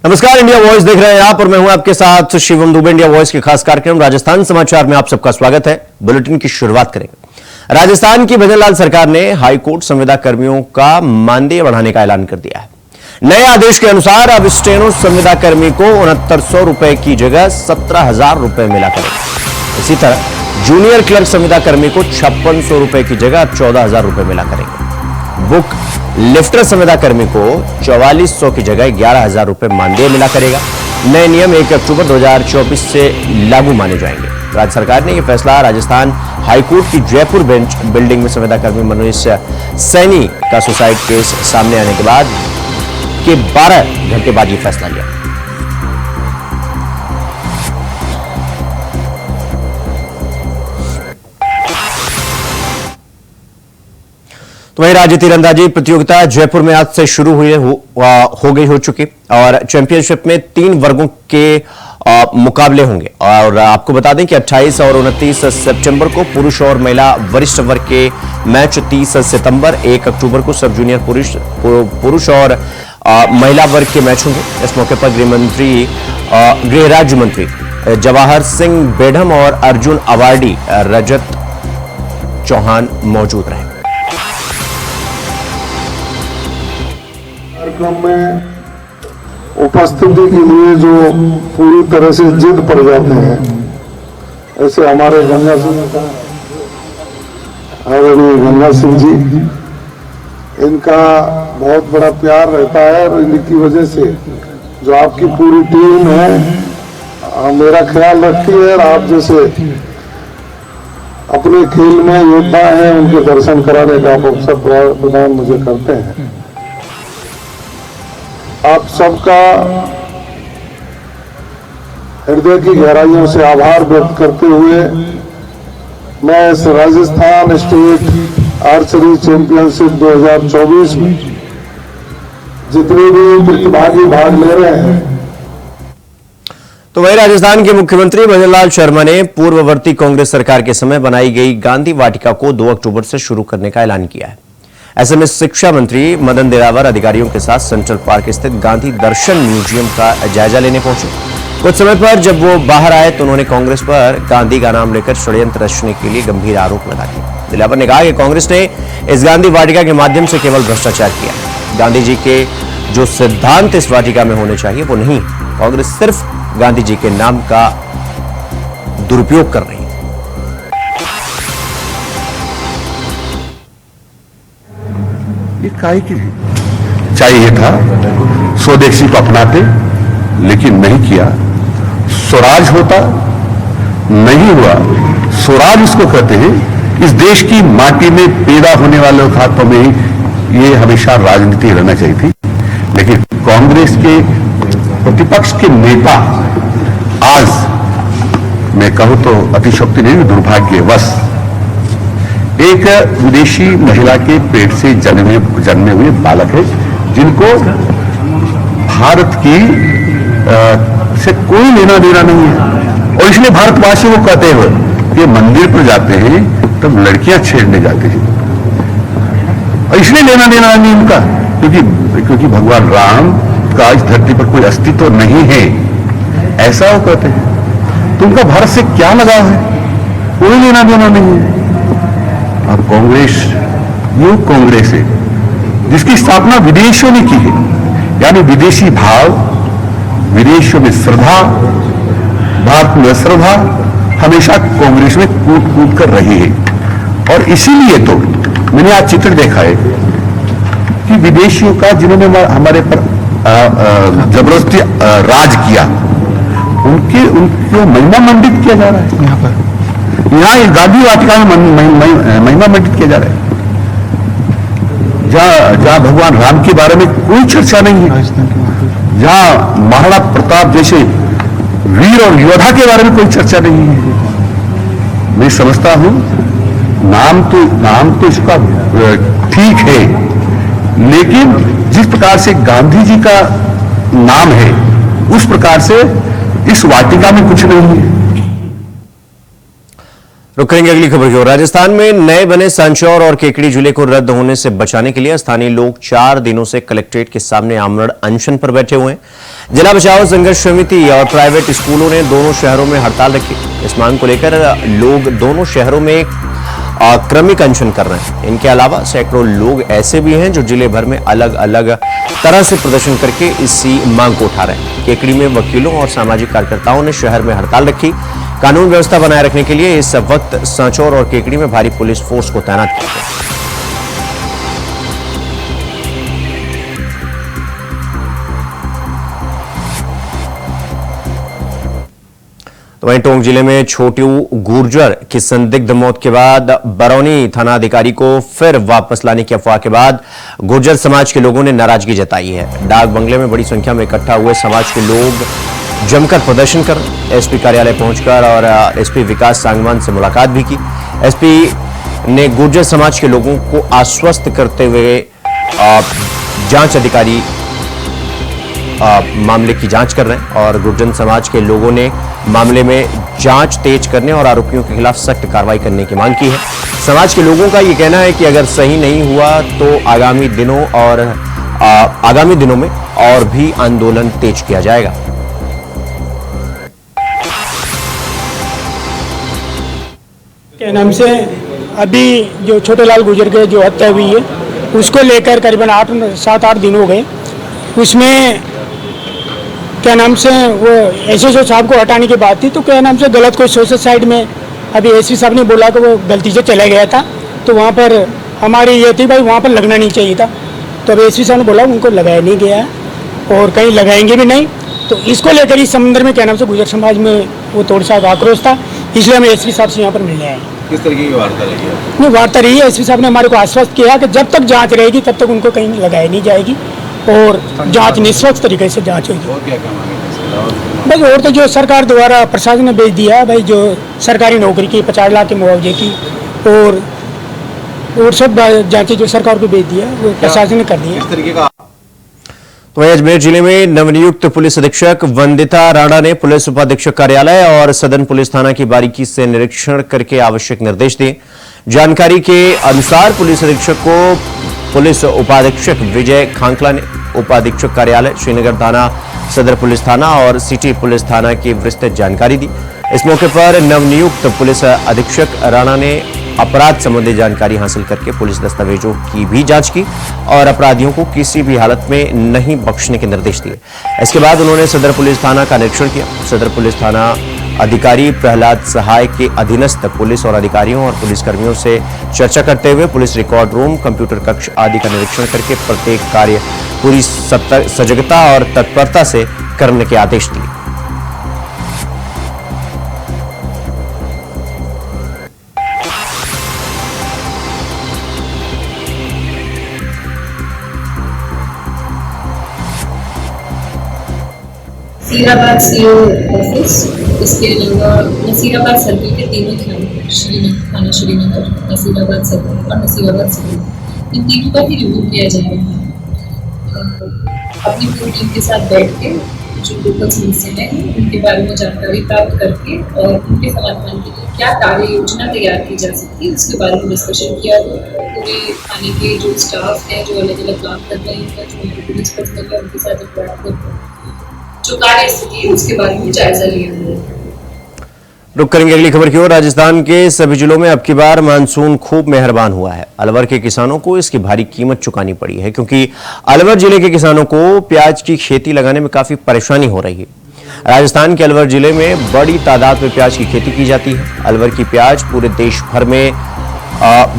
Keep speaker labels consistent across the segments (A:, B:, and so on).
A: नमस्कार, India voice देख रहे हैं आप और मैं हूं आपके साथ शिवम दुबे। इंडिया वॉइस के खास कार्यक्रम राजस्थान समाचार में आप सबका स्वागत है। बुलेटिन की शुरुआत करेंगे। राजस्थान की भजनलाल सरकार ने हाईकोर्ट संविदा कर्मियों का मानदेय बढ़ाने का ऐलान कर दिया है। नए आदेश के अनुसार अब स्टेनो संविदा कर्मी को 6900 रुपए की जगह 17,000 रुपए मिला करेंगे। इसी तरह जूनियर क्लर्क संविदा कर्मी को 5600 रुपए की जगह 14,000 रुपए मिला करेंगे। बुक लिफ्टर संविदा कर्मी को 4400 की जगह 11,000 रुपए मानदेय मिला करेगा। नए नियम 1 अक्टूबर 2024 से लागू माने जाएंगे। राज्य सरकार ने यह फैसला राजस्थान हाईकोर्ट की जयपुर बेंच बिल्डिंग में संविदा कर्मी मनोज सैनी का सुसाइड केस सामने आने के बाद 12 घंटे बाद यह फैसला लिया। तो वहीं राज्य तीरंदाजी प्रतियोगिता जयपुर में आज से शुरू हो चुकी और चैंपियनशिप में 3 वर्गों के मुकाबले होंगे। और आपको बता दें कि 28 और 29 सितंबर को पुरुष और महिला वरिष्ठ वर्ग के मैच, 30 सितंबर 1 अक्टूबर को सब जूनियर पुरुष और महिला वर्ग के मैच होंगे। इस मौके पर गृह राज्य मंत्री जवाहर सिंह बेढ़म और अर्जुन अवार्डी रजत चौहान मौजूद रहे।
B: कार्यक्रम में उपस्थिति के लिए जो पूरी तरह से जिद पड़ जाते हैं, ऐसे हमारे गंगा सिंह जी, इनका बहुत बड़ा प्यार रहता है और इनकी वजह से जो आपकी पूरी टीम है मेरा ख्याल रखती है और आप जैसे अपने खेल में योद्धा हैं उनके दर्शन कराने का आप अवसर प्रदान मुझे करते हैं। आप सबका हृदय की गहराइयों से आभार व्यक्त करते हुए मैं इस राजस्थान स्टेट आर्चरी चैंपियनशिप 2024 में जितने भी प्रतिभागी भाग ले रहे हैं।
A: तो वही राजस्थान के मुख्यमंत्री भजनलाल शर्मा ने पूर्ववर्ती कांग्रेस सरकार के समय बनाई गई गांधी वाटिका को 2 अक्टूबर से शुरू करने का ऐलान किया है। ऐसे में शिक्षा मंत्री मदन दिलावर अधिकारियों के साथ सेंट्रल पार्क स्थित गांधी दर्शन म्यूजियम का जायजा लेने पहुंचे। कुछ समय पर जब वो बाहर आए तो उन्होंने कांग्रेस पर गांधी का नाम लेकर षड्यंत्र रचने के लिए गंभीर आरोप लगा दिए। दिलावर ने कहा कि कांग्रेस ने इस गांधी वाटिका के माध्यम से केवल भ्रष्टाचार किया। गांधी जी के जो सिद्धांत इस वाटिका में होने चाहिए वो नहीं, कांग्रेस सिर्फ गांधी जी के नाम का दुरुपयोग कर रही है।
C: काहे की चाहिए था स्वदेशी को अपनाते, लेकिन नहीं किया। स्वराज होता, नहीं हुआ। स्वराज उसको कहते हैं, इस देश की माटी में पैदा होने वाले हाथों में ये हमेशा राजनीति रहना चाहिए थी। लेकिन कांग्रेस के प्रतिपक्ष के नेता आज मैं कहूं तो अतिशयोक्ति नहीं, दुर्भाग्यवश एक विदेशी महिला के पेट से जन्मे हुए बालक है, जिनको भारत की से कोई लेना देना नहीं है। और इसलिए भारतवासियों को कहते हुए कि मंदिर पर जाते हैं तब लड़कियां छेड़ने जाते हैं, और इसलिए लेना देना नहीं उनका, क्योंकि भगवान राम का इस धरती पर कोई अस्तित्व नहीं है, ऐसा वो कहते हैं। तो उनका भारत से क्या लगाव है? कोई लेना देना नहीं है। अब कांग्रेस यूथ कांग्रेस है जिसकी स्थापना विदेशियों ने की है, यानी विदेशी भाव, विदेशियों में श्रद्धा, भारत में अश्रद्धा हमेशा कांग्रेस में कूद कूद कर रही है। और इसीलिए तो मैंने आज चित्र देखा है कि विदेशियों का जिन्होंने हमारे पर जबरदस्ती राज किया, उनको महिमा मंडित किया जा रहा है। यहाँ इस गांधी वाटिका में महिमा मंडित किया जा रहा है, जहां भगवान राम के बारे में कोई चर्चा नहीं है, जहां महाराणा प्रताप जैसे वीर और योद्धा के बारे में कोई चर्चा नहीं है। मैं समझता हूं नाम तो इसका ठीक है, लेकिन जिस प्रकार से गांधी जी का नाम है उस प्रकार से इस वाटिका में कुछ नहीं है।
A: रुक करेंगे अगली खबर की ओर। राजस्थान में नए बने सांचौर और केकड़ी जिले को रद्द होने से बचाने के लिए स्थानीय लोग 4 दिनों से कलेक्ट्रेट के सामने आमरण अनशन पर बैठे हुए हैं। जिला बचाव संघर्ष समिति और प्राइवेट स्कूलों ने दोनों शहरों में हड़ताल रखी। इस मांग को लेकर लोग दोनों शहरों में क्रमिक अनशन कर रहे हैं। इनके अलावा सैकड़ों लोग ऐसे भी हैं जो जिले भर में अलग अलग तरह से प्रदर्शन करके इसी मांग को उठा रहे हैं। केकड़ी में वकीलों और सामाजिक कार्यकर्ताओं ने शहर में हड़ताल रखी। कानून व्यवस्था बनाए रखने के लिए इस वक्त सांचौर और केकड़ी में भारी पुलिस फोर्स को तैनात किया गया। तो वहीं टोंक जिले में छोटू गुर्जर की संदिग्ध मौत के बाद बरौनी थाना अधिकारी को फिर वापस लाने की अफवाह के बाद गुर्जर समाज के लोगों ने नाराजगी जताई है। डाक बंगले में बड़ी संख्या में इकट्ठा हुए समाज के लोग जमकर प्रदर्शन कर एसपी कार्यालय पहुंचकर और एसपी विकास सांगवान से मुलाकात भी की। एसपी ने गुर्जर समाज के लोगों को आश्वस्त करते हुए जांच अधिकारी मामले की जांच कर रहे हैं और गुर्जर समाज के लोगों ने मामले में जांच तेज करने और आरोपियों के खिलाफ सख्त कार्रवाई करने की मांग की है। समाज के लोगों का यह कहना है कि अगर सही नहीं हुआ तो आगामी दिनों में और भी आंदोलन तेज किया जाएगा।
D: के नाम से अभी जो छोटे लाल गुर्जर के जो हत्या हुई है उसको लेकर करीबन 7-8 दिन हो गए। उसमें क्या नाम से वो एसएसओ साहब को हटाने की बात थी तो क्या नाम से गलत कोई सोशल साइड में अभी एसपी साहब ने बोला कि वो गलती से चला गया था तो वहाँ पर हमारी ये थी भाई वहाँ पर लगना नहीं चाहिए था। तो अब एसपी साहब ने बोला उनको लगाया नहीं गया है और कहीं लगाएंगे भी नहीं। तो इसको लेकर इस समुद्र में क्या नाम से गुर्जर समाज में वो थोड़ा सा आक्रोश था, इसलिए हम एसपी साहब से यहाँ पर मिलने आए।
E: किस तरीके की वार्ता रही है?
D: नहीं, वार्ता रही है। एसपी साहब ने हमारे को आश्वस्त किया कि जब तक जांच रहेगी तब तक उनको कहीं लगाई नहीं जाएगी और जांच निष्पक्ष तरीके से जांच होगी।
E: और क्या क्या मांगे?
D: भाई और तो जो सरकार द्वारा प्रशासन ने भेज दिया भाई जो सरकारी नौकरी की 50 लाख के मुआवजे की और सब जांचें जो सरकार को भेज दिया वो प्रशासन ने कर दिया।
E: किस तरीके का?
A: तो वहीं अजमेर जिले में नवनियुक्त पुलिस अधीक्षक वंदिता राणा ने पुलिस उपाधीक्षक कार्यालय और सदन पुलिस थाना की बारीकी से निरीक्षण करके आवश्यक निर्देश दिए। जानकारी के अनुसार पुलिस अधीक्षक को पुलिस उपाधीक्षक विजय खांकला ने उपाधीक्षक कार्यालय, श्रीनगर थाना, सदर पुलिस थाना और सिटी पुलिस थाना की विस्तृत जानकारी दी। इस मौके पर नवनियुक्त पुलिस अधीक्षक राणा ने अपराध संबंधी जानकारी हासिल करके पुलिस दस्तावेजों की भी जांच की और अपराधियों को किसी भी हालत में नहीं बख्शने के निर्देश दिए। इसके बाद उन्होंने सदर पुलिस थाना का निरीक्षण किया। सदर पुलिस थाना अधिकारी प्रहलाद सहाय के अधीनस्थ पुलिस और अधिकारियों और पुलिसकर्मियों से चर्चा करते हुए पुलिस रिकॉर्ड रूम, कंप्यूटर कक्ष आदि का निरीक्षण करके प्रत्येक कार्य पूरी सजगता और तत्परता से करने के आदेश दिए।
F: नसीराबाद सीओ ऑफिस, इसके अलावा नसीराबाद सर्किल के तीनों थाना श्रीनगर, नसीराबाद सर्किल और नसीराबाद सिटी, इन तीनों का ही रिव्यू किया जा रहा है। अपनी पूरी टीम के साथ बैठ के जो लोकल समस्याएं हैं उनके बारे में जानकारी प्राप्त करके और उनके समाधान के लिए क्या कार्य योजना तैयार की जा सकती है उसके बारे में डिस्कशन किया। पूरे थाने के जो स्टाफ है जो अलग अलग काम कर रहे हैं, जो हमारे पुलिस पर्सनल है उनके साथ इंटरेक्ट करके जो कार्य स्थिति है उसके बारे में जायजा लिया है।
A: रुक करेंगे अगली खबर की ओर। राजस्थान के सभी जिलों में अब की बार मानसून खूब मेहरबान हुआ है। अलवर के किसानों को इसकी भारी कीमत चुकानी पड़ी है क्योंकि अलवर जिले के किसानों को प्याज की खेती लगाने में काफी परेशानी हो रही है। राजस्थान के अलवर जिले में बड़ी तादाद में प्याज की खेती की जाती है। अलवर की प्याज पूरे देश भर में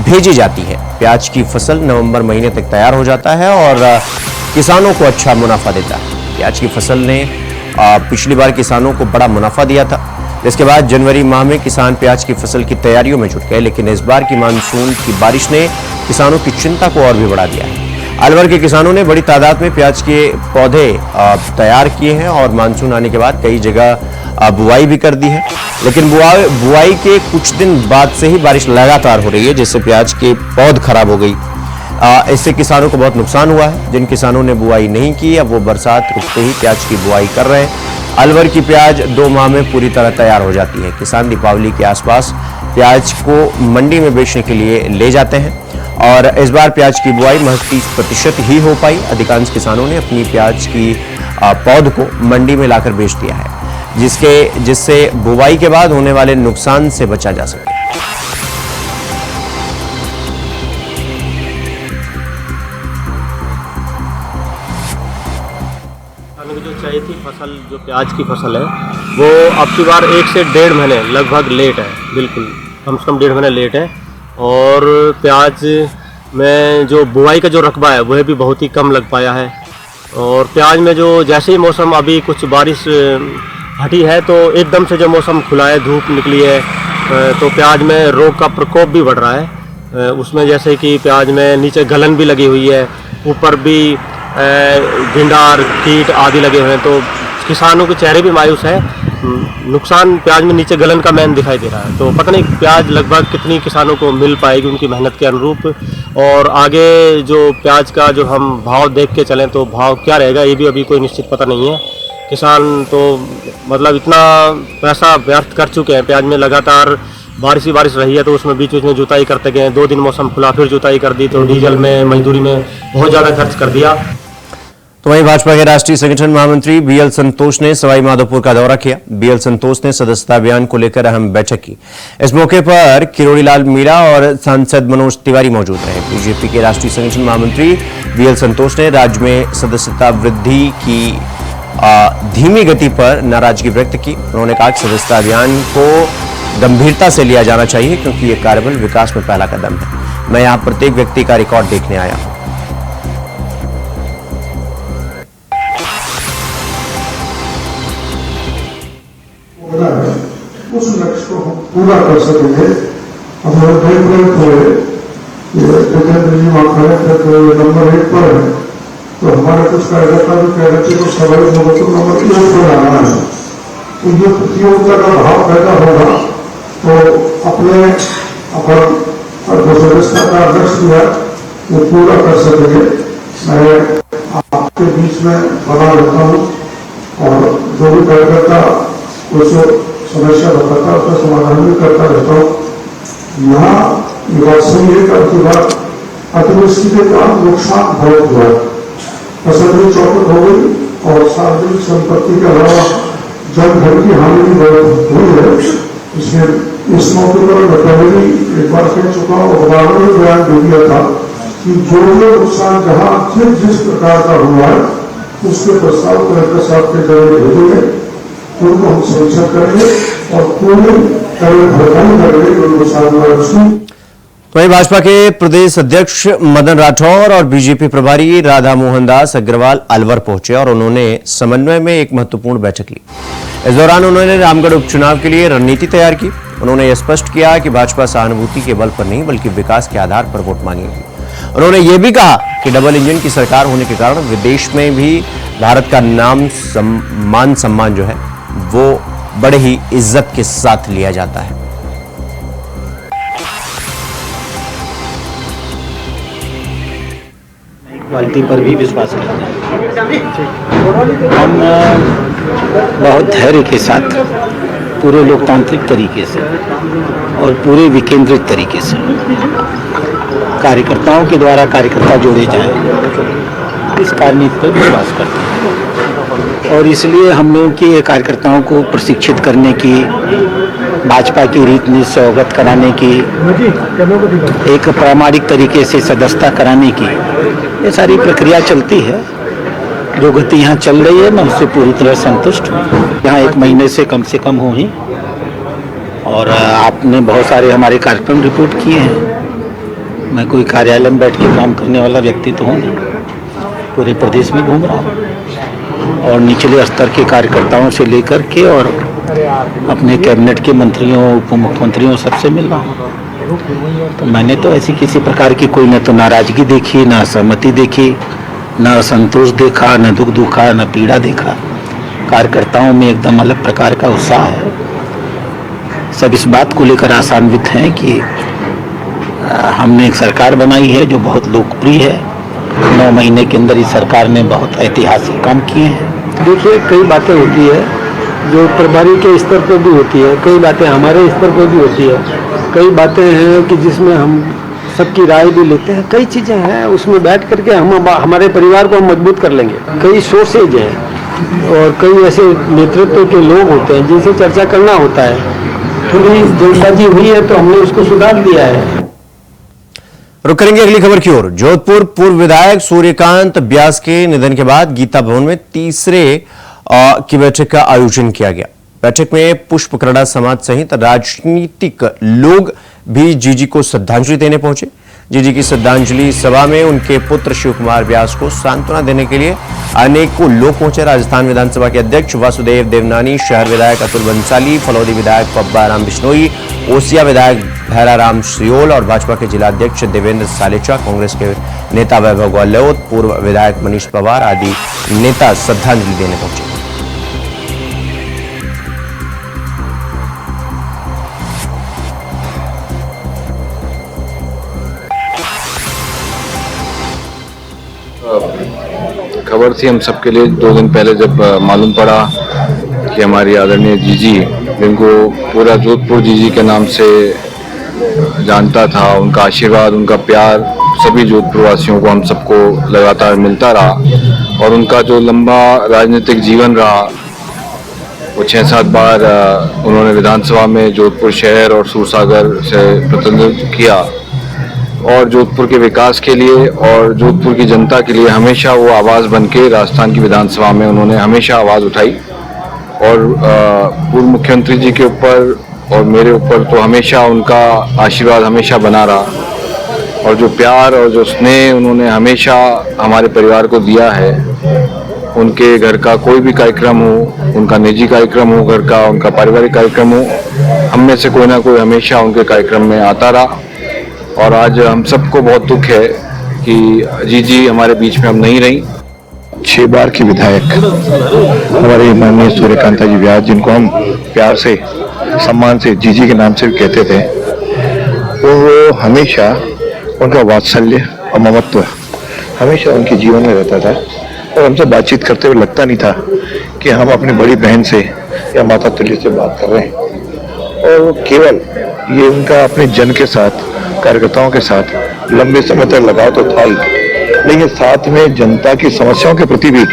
A: भेजी जाती है। प्याज की फसल नवंबर महीने तक तैयार हो जाता है और किसानों को अच्छा मुनाफा देता है। प्याज की फसल ने पिछली बार किसानों को बड़ा मुनाफा दिया था। इसके बाद जनवरी माह में किसान प्याज की फसल की तैयारियों में जुट गए, लेकिन इस बार की मानसून की बारिश ने किसानों की चिंता को और भी बढ़ा दिया है। अलवर के किसानों ने बड़ी तादाद में प्याज के पौधे तैयार किए हैं और मानसून आने के बाद कई जगह बुआई भी कर दी है, लेकिन बुआई के कुछ दिन बाद से ही बारिश लगातार हो रही है, जिससे प्याज के पौध खराब हो गई। इससे किसानों को बहुत नुकसान हुआ है। जिन किसानों ने बुआई नहीं की अब वो बरसात रुकते ही प्याज की बुआई कर रहे हैं। अलवर की प्याज 2 माह में पूरी तरह तैयार हो जाती है। किसान दीपावली के आसपास प्याज को मंडी में बेचने के लिए ले जाते हैं और इस बार प्याज की बुआई महज 30% ही हो पाई। अधिकांश किसानों ने अपनी प्याज की पौध को मंडी में लाकर बेच दिया है, जिससे बुआई के बाद होने वाले नुकसान से बचा जा सके।
G: जो चाहिए थी फसल, जो प्याज की फसल है वो अब की बार 1 से 1.5 महीने लगभग लेट है, बिल्कुल कम से कम 1.5 महीने लेट है। और प्याज में जो बुआई का जो रकबा है वह भी बहुत ही कम लग पाया है। और प्याज में जो जैसे ही मौसम अभी कुछ बारिश हटी है तो एकदम से जो मौसम खुला है, धूप निकली है, तो प्याज में रोग का प्रकोप भी बढ़ रहा है। उसमें जैसे कि प्याज में नीचे गलन भी लगी हुई है, ऊपर भी भिंडार कीट आदि लगे हुए हैं, तो किसानों के चेहरे भी मायूस हैं। नुकसान प्याज में नीचे गलन का मैन दिखाई दे रहा है। तो पता नहीं प्याज लगभग कितनी किसानों को मिल पाएगी उनकी मेहनत के अनुरूप, और आगे जो प्याज का जो हम भाव देख के चलें तो भाव क्या रहेगा ये भी अभी कोई निश्चित पता नहीं है। किसान तो मतलब इतना पैसा व्यर्थ कर चुके हैं। प्याज में लगातार बारिश ही बारिश रही है तो उसमें बीच बीच में जुताई करते गए, 2 दिन मौसम खुला फिर जुताई कर दी, तो डीजल में मजदूरी में बहुत ज़्यादा खर्च कर दिया।
A: तो वहीं भाजपा के राष्ट्रीय संगठन महामंत्री बीएल संतोष ने सवाई माधोपुर का दौरा किया। बीएल संतोष ने सदस्यता अभियान को लेकर अहम बैठक की। इस मौके पर किरोड़ी लाल मीणा और सांसद मनोज तिवारी मौजूद रहे। बीजेपी के राष्ट्रीय संगठन महामंत्री बीएल संतोष ने राज्य में सदस्यता वृद्धि की धीमी गति पर नाराजगी व्यक्त की। उन्होंने कहा कि सदस्यता अभियान को गंभीरता से लिया जाना चाहिए क्योंकि ये कार्यबल विकास में पहला कदम है। मैं यहाँ प्रत्येक व्यक्ति का रिकॉर्ड देखने आया हूं।
B: उस लक्ष्य को हम पूरा कर सकेंगे। हमारे देख हुए जितेंद्र जी वहां खड़े थे तो नंबर 1 पर है, तो हमारे कुछ कार्यकर्ता भी कह रहे थे तो सवाल नंबर 1 पर आना है। तो ये प्रतियोगिता का भाव पैदा होगा तो अपने जो सदस्यता का आदर्श दिया वो पूरा कर सकेंगे। मैं आपके बीच में बना रहता हूँ और जो भी कार्यकर्ता कुछ समस्या बताता है उसका समाधान भी करता रहता हूँ। यहाँ ये बात सही है कि बात अतिवृष्टि के कारण नुकसान बहुत हुआ है, फसल भी चौपट हो गई और सार्वजनिक संपत्ति के अलावा जन धन की हानि भी बहुत हुई है। इसलिए इस मौके पर मैं पहले भी एक बार कह चुका हूँ, अखबार में बयान दे दिया था कि जो नुकसान जहाँ जिस प्रकार का हुआ है उसके प्रस्ताव कलेक्टर साहब के जरिए भेजेंगे, उनको हम समीक्षा करेंगे और पूरी भरपाई करेंगे जो नुकसान हुआ है।
A: वहीं भाजपा के प्रदेश अध्यक्ष मदन राठौर और बीजेपी प्रभारी राधा मोहन दास अग्रवाल अलवर पहुंचे और उन्होंने समन्वय में एक महत्वपूर्ण बैठक ली। इस दौरान उन्होंने रामगढ़ उपचुनाव के लिए रणनीति तैयार की। उन्होंने यह स्पष्ट किया कि भाजपा सहानुभूति के बल पर नहीं बल्कि विकास के आधार पर वोट मांगेगी। उन्होंने ये भी कहा कि डबल इंजन की सरकार होने के कारण विदेश में भी भारत का नाम मान सम्मान जो है वो बड़े ही इज्जत के साथ लिया जाता है।
H: क्वालिटी पर भी विश्वास करते हैं। हम बहुत धैर्य के साथ पूरे लोकतांत्रिक तरीके से और पूरे विकेंद्रित तरीके से कार्यकर्ताओं के द्वारा कार्यकर्ता जोड़े जाएं, इस कार्यनीति पर विश्वास करते हैं। और इसलिए हम लोगों की कार्यकर्ताओं को प्रशिक्षित करने की, भाजपा की रीत नीति से अवगत कराने की, एक प्रामाणिक तरीके से सदस्यता कराने की, ये सारी प्रक्रिया चलती है। जो गति यहाँ चल रही है मैं उससे पूरी तरह संतुष्ट हूँ। यहाँ 1 महीने से कम हो ही और आपने बहुत सारे हमारे कार्यक्रम रिपोर्ट किए हैं। मैं कोई कार्यालय में बैठ के काम करने वाला व्यक्ति तो हूँ नहीं, पूरे प्रदेश में घूम रहा हूँ और निचले स्तर के कार्यकर्ताओं से लेकर के और अपने कैबिनेट के मंत्रियों, उप मुख्यमंत्रियों सबसे मिल रहा हूँ। तो मैंने तो ऐसी किसी प्रकार की कोई न तो नाराजगी देखी, न असहमति देखी, न असंतोष देखा, न दुख दुखा, न पीड़ा देखा। कार्यकर्ताओं में एकदम अलग प्रकार का उत्साह है। सब इस बात को लेकर आशान्वित हैं कि हमने एक सरकार बनाई है जो बहुत लोकप्रिय है। 9 महीने के अंदर इस सरकार ने बहुत ऐतिहासिक काम किए हैं। देखिए, कई बातें होती है
I: जो प्रभारी के स्तर पर भी होती है, कई बातें हमारे स्तर पर भी होती है, कई बातें हैं कि जिसमें हम सबकी राय भी लेते हैं, कई चीज़ें हैं उसमें बैठ करके हम हमारे परिवार को मजबूत कर लेंगे। कई सोर्सेज हैं और कई ऐसे नेतृत्व के लोग होते हैं जिनसे चर्चा करना होता है। थोड़ी जल्दबाजी हुई है तो हमने उसको सुधार दिया है।
A: रुक करेंगे अगली खबर की ओर। जोधपुर पूर्व विधायक सूर्यकांत व्यास के निधन के बाद गीता भवन में तीसरे की बैठक का आयोजन किया गया। बैठक में पुष्प करड़ा समाज सहित राजनीतिक लोग भी जीजी को श्रद्धांजलि देने पहुंचे। जीजी की श्रद्धांजलि सभा में उनके पुत्र शिव कुमार व्यास को सांत्वना देने के लिए अनेकों लोग पहुंचे। राजस्थान विधानसभा के अध्यक्ष वासुदेव देवनानी, शहर विधायक अतुल बंसाली, फलौदी विधायक पब्बा राम बिश्नोई, ओसिया विधायक भैराराम श्रियोल और भाजपा के जिला अध्यक्ष देवेंद्र सालेचा, कांग्रेस के नेता वैभव गहलोत, पूर्व विधायक मनीष पवार आदि नेता श्रद्धांजलि देने पहुंचे।
J: खबर थी हम सबके लिए 2 दिन पहले जब मालूम पड़ा कि हमारी आदरणीय जीजी, जिनको पूरा जोधपुर जीजी के नाम से जानता था, उनका आशीर्वाद, उनका प्यार सभी जोधपुर वासियों को, हम सबको लगातार मिलता रहा और उनका जो लंबा राजनीतिक जीवन रहा, वो 6-7 बार उन्होंने विधानसभा में जोधपुर शहर और सूरसागर से प्रतिनिधित्व किया और जोधपुर के विकास के लिए और जोधपुर की जनता के लिए हमेशा वो आवाज़ बन के राजस्थान की विधानसभा में उन्होंने हमेशा आवाज़ उठाई और पूर्व मुख्यमंत्री जी के ऊपर और मेरे ऊपर तो हमेशा उनका आशीर्वाद हमेशा बना रहा और जो प्यार और जो स्नेह उन्होंने हमेशा हमारे परिवार को दिया है। उनके घर का कोई भी कार्यक्रम हो, उनका निजी कार्यक्रम हो, घर का उनका पारिवारिक कार्यक्रम हो, हम में से कोई ना कोई हमेशा उनके कार्यक्रम में आता रहा और आज हम सबको बहुत दुख है कि जीजी हमारे बीच में अब नहीं रही।
C: 6 बार की विधायक हमारे माननीय सूर्यकांता जी व्यास, जिनको हम प्यार से सम्मान से जीजी के नाम से भी कहते थे, वो हमेशा उनका वात्सल्य और ममत्व हमेशा उनके जीवन में रहता था और हमसे बातचीत करते हुए लगता नहीं था कि हम अपनी बड़ी बहन से या माता तुल्य से बात कर रहे हैं। और वो केवल ये उनका अपने जन के साथ, कार्यकर्ताओं के साथ लंबे समय तक लगाव तो था ही, लेकिन साथ में जनता की समस्याओं के प्रति भी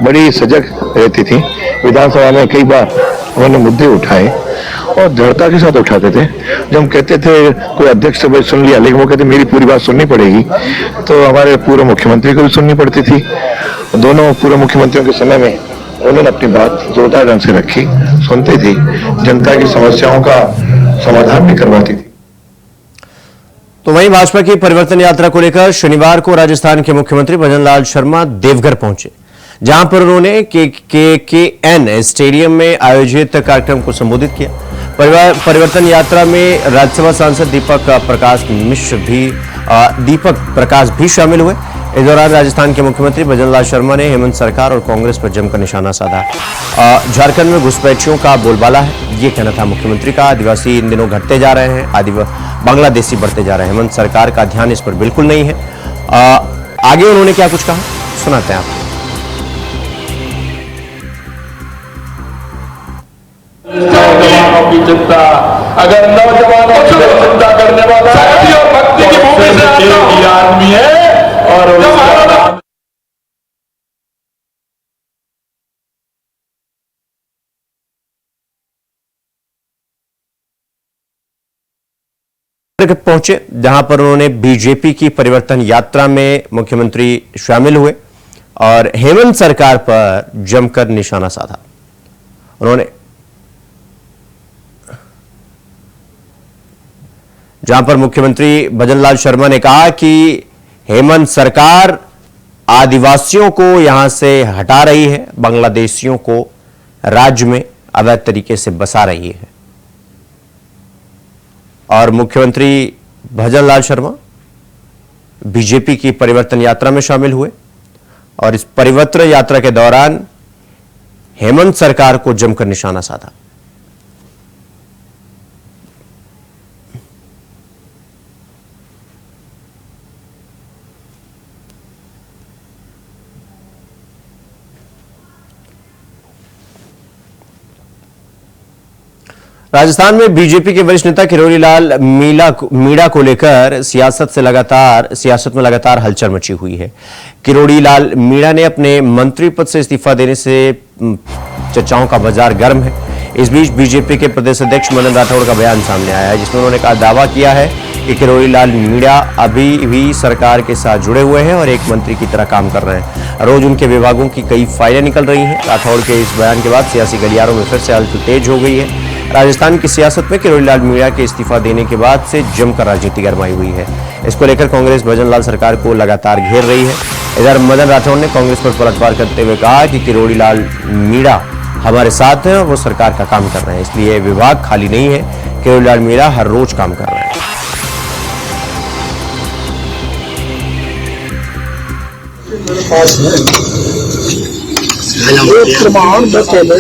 C: बड़ी सजग रहती थी। विधानसभा में कई बार उन्होंने मुद्दे उठाए और दृढ़ता के साथ उठाते थे। जब हम कहते थे कोई अध्यक्ष से सुन लिया, लेकिन वो कहते मेरी पूरी बात सुननी पड़ेगी, तो हमारे पूर्व मुख्यमंत्री को भी सुननी पड़ती थी। दोनों पूर्व मुख्यमंत्रियों के समय में उन्होंने अपनी बात जोरदार ढंग से रखी, सुनती थी, जनता की समस्याओं का समाधान भी करवाती थी।
A: तो वहीं भाजपा की परिवर्तन यात्रा को लेकर शनिवार को राजस्थान के मुख्यमंत्री भजनलाल शर्मा देवघर पहुंचे, जहां पर उन्होंने KKN स्टेडियम में आयोजित कार्यक्रम को संबोधित किया। परिवर्तन यात्रा में राज्यसभा सांसद दीपक प्रकाश भी शामिल हुए। इस दौरान राजस्थान के मुख्यमंत्री भजनलाल शर्मा ने हेमंत सरकार और कांग्रेस पर जमकर निशाना साधा। झारखंड में घुसपैठियों का बोलबाला है, ये कहना था मुख्यमंत्री का। आदिवासी इन दिनों घटते जा रहे हैं, बांग्लादेशी बढ़ते जा रहे हैं। हेमंत सरकार का ध्यान इस पर बिल्कुल नहीं है। आगे उन्होंने क्या कुछ कहा, सुनाते हैं आपको।
K: नौजवानों की चिंता, अगर नौजवानों की चिंता करने वाला शक्ति और भक्ति की भूमि से एक ही आदमी है और
A: पहुंचे, जहां पर उन्होंने बीजेपी की परिवर्तन यात्रा में मुख्यमंत्री शामिल हुए और हेमंत सरकार पर जमकर निशाना साधा। उन्होंने जहां पर मुख्यमंत्री भजनलाल शर्मा ने कहा कि हेमंत सरकार आदिवासियों को यहां से हटा रही है, बांग्लादेशियों को राज्य में अवैध तरीके से बसा रही है। और मुख्यमंत्री भजनलाल शर्मा बीजेपी की परिवर्तन यात्रा में शामिल हुए और इस परिवर्तन यात्रा के दौरान हेमंत सरकार को जमकर निशाना साधा। राजस्थान में बीजेपी के वरिष्ठ नेता किरोड़ी लाल मीणा को लेकर सियासत में लगातार हलचल मची हुई है। किरोड़ी लाल मीणा ने अपने मंत्री पद से इस्तीफा देने से चर्चाओं का बाजार गर्म है। इस बीच बीजेपी के प्रदेश अध्यक्ष मदन राठौड़ का बयान सामने आया है, जिसमें उन्होंने कहा दावा किया है कि किरोड़ी लाल मीणा अभी भी सरकार के साथ जुड़े हुए हैं और एक मंत्री की तरह काम कर रहे हैं। रोज उनके विभागों की कई फाइलें निकल रही हैं। राठौड़ के इस बयान के बाद सियासी गलियारों में फिर से हलचल तेज हो गई है। राजस्थान की सियासत में किरोड़ी लाल मीणा के इस्तीफा देने के बाद से जमकर राजनीति गरमाई हुई है। इसको लेकर कांग्रेस भजन लाल सरकार को लगातार घेर रही है। इधर मदन राठौड़ ने कांग्रेस पर पलटवार करते हुए कहा कि किरोड़ी लाल मीणा हमारे साथ हैं और वो सरकार का काम कर रहे हैं, इसलिए विभाग खाली नहीं है। किरोड़ी लाल मीणा हर रोज काम कर रहे हैं।
B: प्रमाण मैं पहले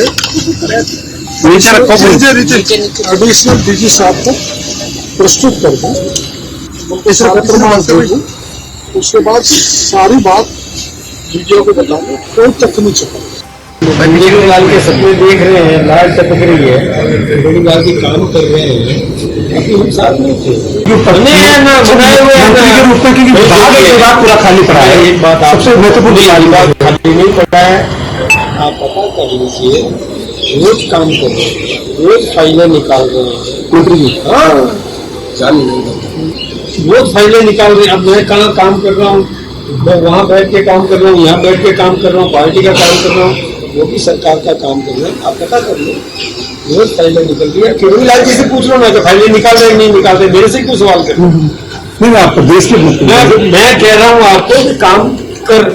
B: एडिशनल डीजी साहब को प्रस्तुत कर दूं, इस प्रमाण दे दूं, उसके बाद सारी बात वीडियो को बताऊंगा, कोई तक नहीं छुपा।
I: किरोड़ी लाल के सपने देख रहे हैं, लाल टपक रही है, किरोड़ी लाल की काम कर रहे हैं, अभी हम साथ नहीं थे। जो पढ़ने हैं ना बनाए हुए हैं, विभाग पूरा खाली पड़ा है। एक बात सबसे महत्वपूर्ण बात खाली नहीं पड़ा है, आप पता कर लीजिए, रोज काम कर रहे हैं, रोज फाइलें निकाल रहे हैं। हाँ, रोज फाइलें निकाल रहे हैं। अब मैं कहाँ काम कर रहा हूँ, मैं वहाँ बैठ के काम कर रहा हूँ, यहाँ बैठ के काम कर रहा हूँ, पार्टी का काम कर रहा हूँ, वो भी सरकार का काम कर रहे हैं। आप पता कर लो, रोज फाइलें निकल रही है। किरोड़ी लाल जी से पूछ लो ना कि फाइलें निकाल रहे नहीं निकाल रहे, मेरे से क्यों सवाल कर? नहीं, आप प्रदेश के मैं कह रहा हूँ आपको कि काम कर।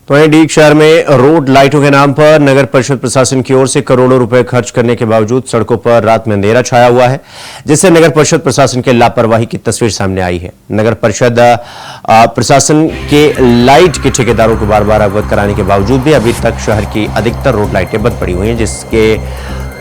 A: तो वहीं डीग शहर में रोड लाइटों के नाम पर नगर परिषद प्रशासन की ओर से करोड़ों रुपए खर्च करने के बावजूद सड़कों पर रात में अंधेरा छाया हुआ है, जिससे नगर परिषद प्रशासन के लापरवाही की तस्वीर सामने आई है। नगर परिषद प्रशासन के लाइट के ठेकेदारों को बार बार अवगत कराने के बावजूद भी अभी तक शहर की अधिकतर रोड लाइटें बंद पड़ी हुई हैं, जिसके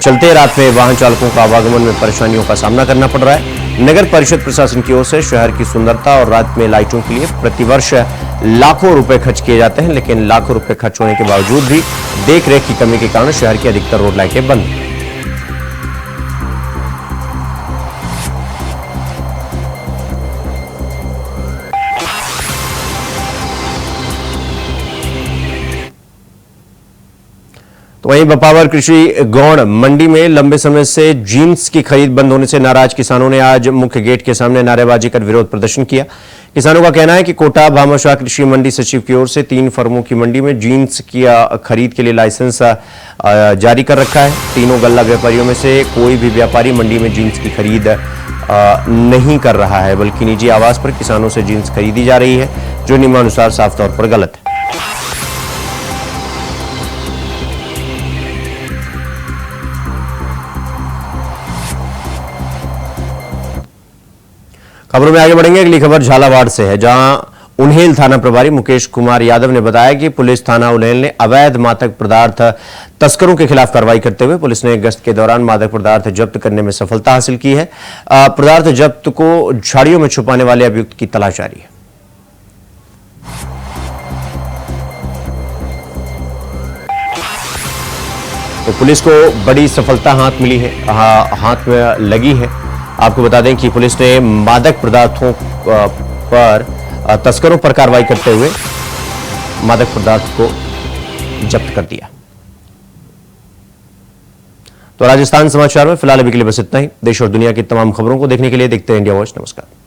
A: चलते रात में वाहन चालकों का आवागमन में परेशानियों का सामना करना पड़ रहा है। नगर परिषद प्रशासन की ओर से शहर की सुंदरता और रात में लाइटों के लिए प्रतिवर्ष लाखों रुपए खर्च किए जाते हैं, लेकिन लाखों रुपए खर्च होने के बावजूद भी देखरेख की कमी के कारण शहर की अधिकतर रोड लाइटें बंद हैं। तो वहीं बपावर कृषि गौण मंडी में लंबे समय से जींस की खरीद बंद होने से नाराज किसानों ने आज मुख्य गेट के सामने नारेबाजी कर विरोध प्रदर्शन किया। किसानों का कहना है कि कोटा भामाशाह कृषि मंडी सचिव की ओर से 3 फर्मों की मंडी में जींस की खरीद के लिए लाइसेंस जारी कर रखा है। तीनों गल्ला व्यापारियों में से कोई भी व्यापारी मंडी में जींस की खरीद नहीं कर रहा है, बल्कि निजी आवास पर किसानों से जींस खरीदी जा रही है, जो नियमानुसार साफ तौर पर गलत है। खबरों में आगे बढ़ेंगे। अगली खबर झालावाड़ से है, जहां उन्हेल थाना प्रभारी मुकेश कुमार यादव ने बताया कि पुलिस थाना उन्हेल ने अवैध मादक पदार्थ तस्करों के खिलाफ कार्रवाई करते हुए पुलिस ने गश्त के दौरान मादक पदार्थ जब्त करने में सफलता हासिल की है। पदार्थ जब्त को झाड़ियों में छुपाने वाले अभियुक्त की तलाश जारी है। तो पुलिस को बड़ी सफलता हाथ मिली है, हाथ में लगी है। आपको बता दें कि पुलिस ने मादक पदार्थों पर तस्करों पर कार्रवाई करते हुए मादक पदार्थ को जब्त कर दिया। तो राजस्थान समाचार में फिलहाल अभी के लिए बस इतना ही। देश और दुनिया की तमाम खबरों को देखने के लिए देखते हैं इंडिया वॉच। नमस्कार।